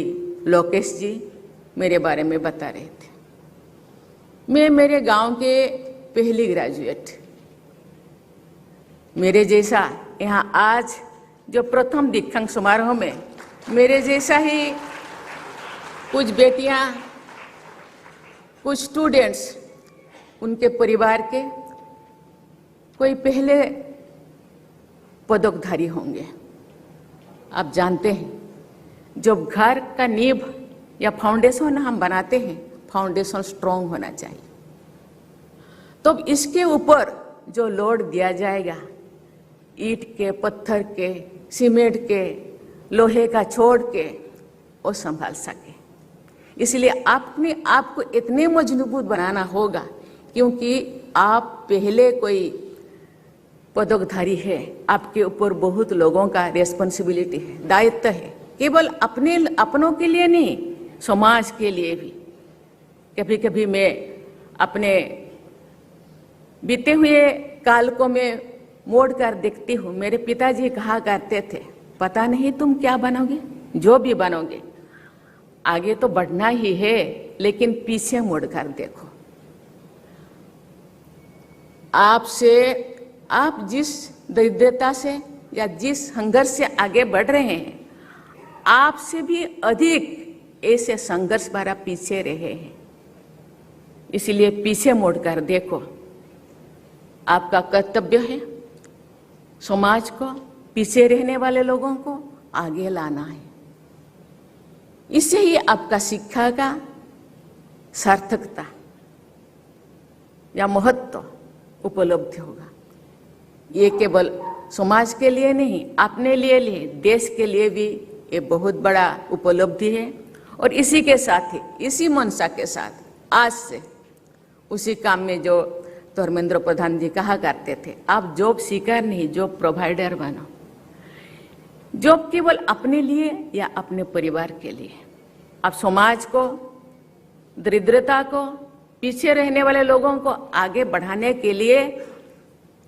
लोकेश जी मेरे बारे में बता रहे थे। मैं मेरे गांव के पहली ग्रेजुएट, मेरे जैसा यहाँ आज जो प्रथम दीक्षांत समारोह में मेरे जैसा ही कुछ बेटियां, कुछ स्टूडेंट्स, उनके परिवार के कोई पहले पदकधारी होंगे। आप जानते हैं, जब घर का नींव या फाउंडेशन हम बनाते हैं, फाउंडेशन स्ट्रांग होना चाहिए। तो इसके ऊपर जो लोड दिया जाएगा, ईंट के, पत्थर के, सीमेंट के, लोहे का छोड़ के, वो संभाल सके। इसलिए अपने आप को इतने मजबूत बनाना होगा, क्योंकि आप पहले कोई पदकधारी है, आपके ऊपर बहुत लोगों का रेस्पॉन्सिबिलिटी है, दायित्व है। केवल अपनों के लिए नहीं, समाज के लिए भी। कभी कभी मैं अपने बीते हुए काल को मैं मोड़ कर देखती हूँ। मेरे पिताजी कहा करते थे, पता नहीं तुम क्या बनोगे, जो भी बनोगे आगे तो बढ़ना ही है, लेकिन पीछे मुड़ कर देखो। आपसे, आप जिस दरिद्रता से या जिस संघर्ष से आगे बढ़ रहे हैं, आपसे भी अधिक ऐसे संघर्ष भरा पीछे रहे हैं। इसलिए पीछे मुड़कर देखो। आपका कर्तव्य है समाज को, पीछे रहने वाले लोगों को आगे लाना है। इससे ही आपका शिक्षा का सार्थकता या महत्व उपलब्ध होगा। ये केवल समाज के लिए नहीं, अपने लिए, देश के लिए भी ये बहुत बड़ा उपलब्धि है। और इसी के साथ ही, इसी मनसा के साथ आज से उसी काम में जो धर्मेंद्र प्रधान जी कहा करते थे, आप जॉब सीकर नहीं, जॉब प्रोवाइडर बनो। जॉब केवल अपने लिए या अपने परिवार के लिए, आप समाज को, दरिद्रता को, पीछे रहने वाले लोगों को आगे बढ़ाने के लिए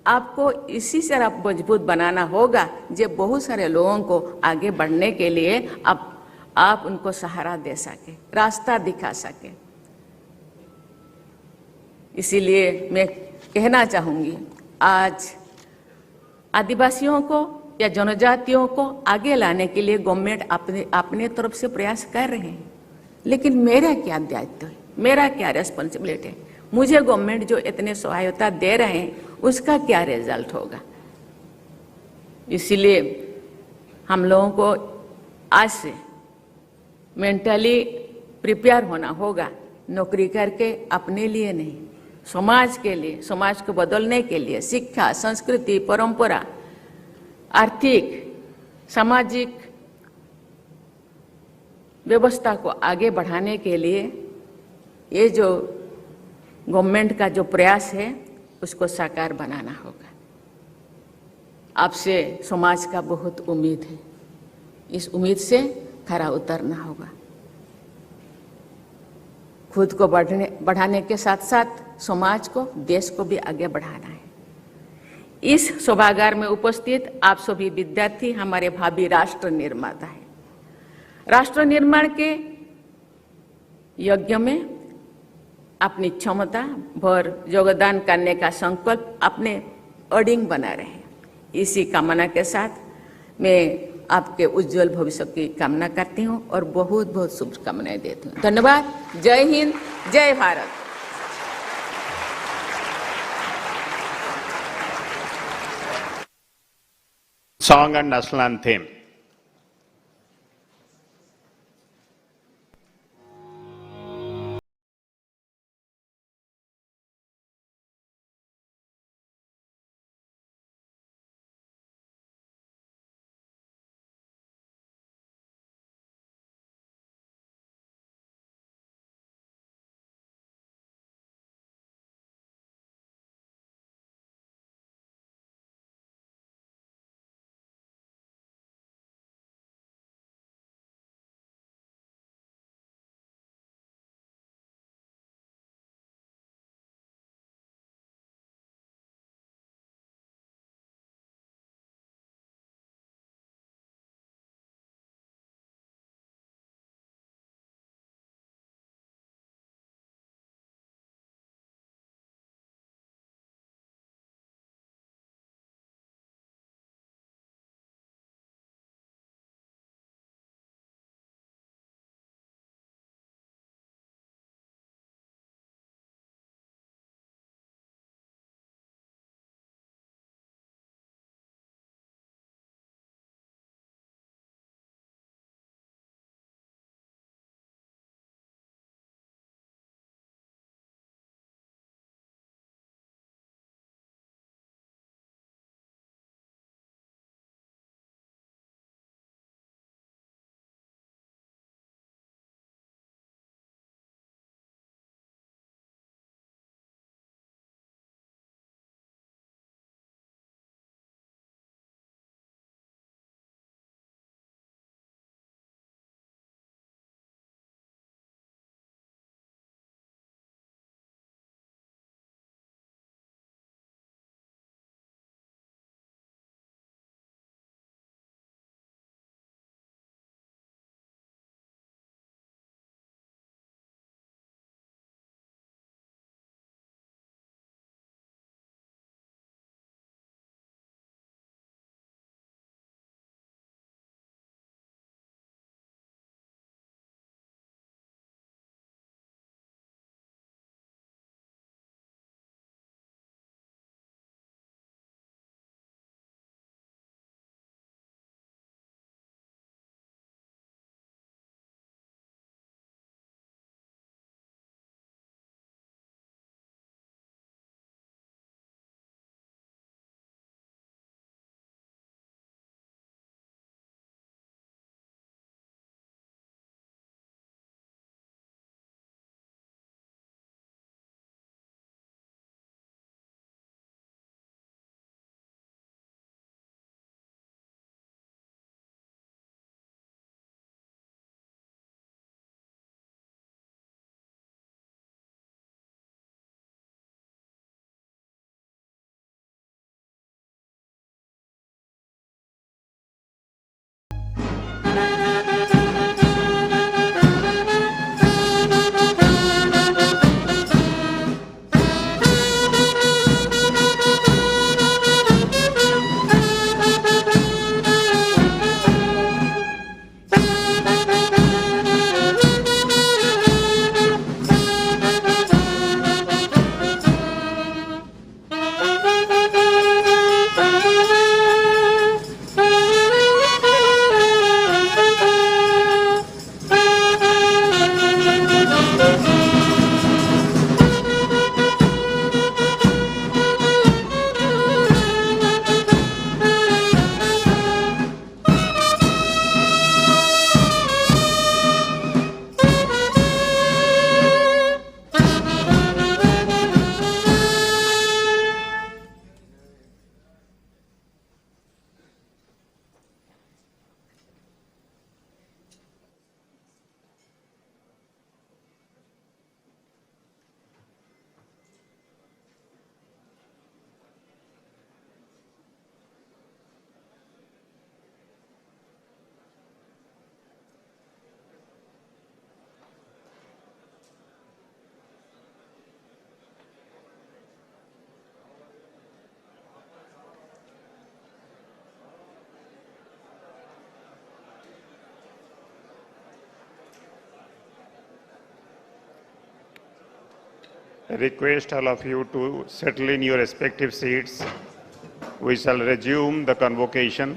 आपको इसी से आप मजबूत बनाना होगा, जो बहुत सारे लोगों को आगे बढ़ने के लिए आप उनको सहारा दे सके, रास्ता दिखा सके। इसीलिए मैं कहना चाहूंगी, आज आदिवासियों को या जनजातियों को आगे लाने के लिए गवर्नमेंट अपने तरफ से प्रयास कर रहे हैं, लेकिन मेरा क्या दायित्व है, मेरा क्या रेस्पॉन्सिबिलिटी है? मुझे गवर्नमेंट जो इतने सहायता दे रहे हैं उसका क्या रिजल्ट होगा? इसलिए हम लोगों को आज से मेंटली प्रिपेयर होना होगा, नौकरी करके अपने लिए नहीं, समाज के लिए, समाज को बदलने के लिए, शिक्षा, संस्कृति, परंपरा, आर्थिक, सामाजिक व्यवस्था को आगे बढ़ाने के लिए ये जो गवर्नमेंट का जो प्रयास है उसको साकार बनाना होगा। आपसे समाज का बहुत उम्मीद है, इस उम्मीद से खरा उतरना होगा। खुद को बढ़ाने के साथ साथ समाज को, देश को भी आगे बढ़ाना है। इस सभागार में उपस्थित आप सभी विद्यार्थी हमारे भावी राष्ट्र निर्माता हैं। राष्ट्र निर्माण के यज्ञ में अपनी क्षमता भर योगदान करने का संकल्प अपने अडिंग बना रहे हैं। इसी कामना के साथ मैं आपके उज्जवल भविष्य की कामना करती हूँ और बहुत बहुत शुभकामनाएं देती हूँ। धन्यवाद। जय हिंद, जय Bharat. Song and national anthem. I request all of you to settle in your respective seats. We shall resume the convocation.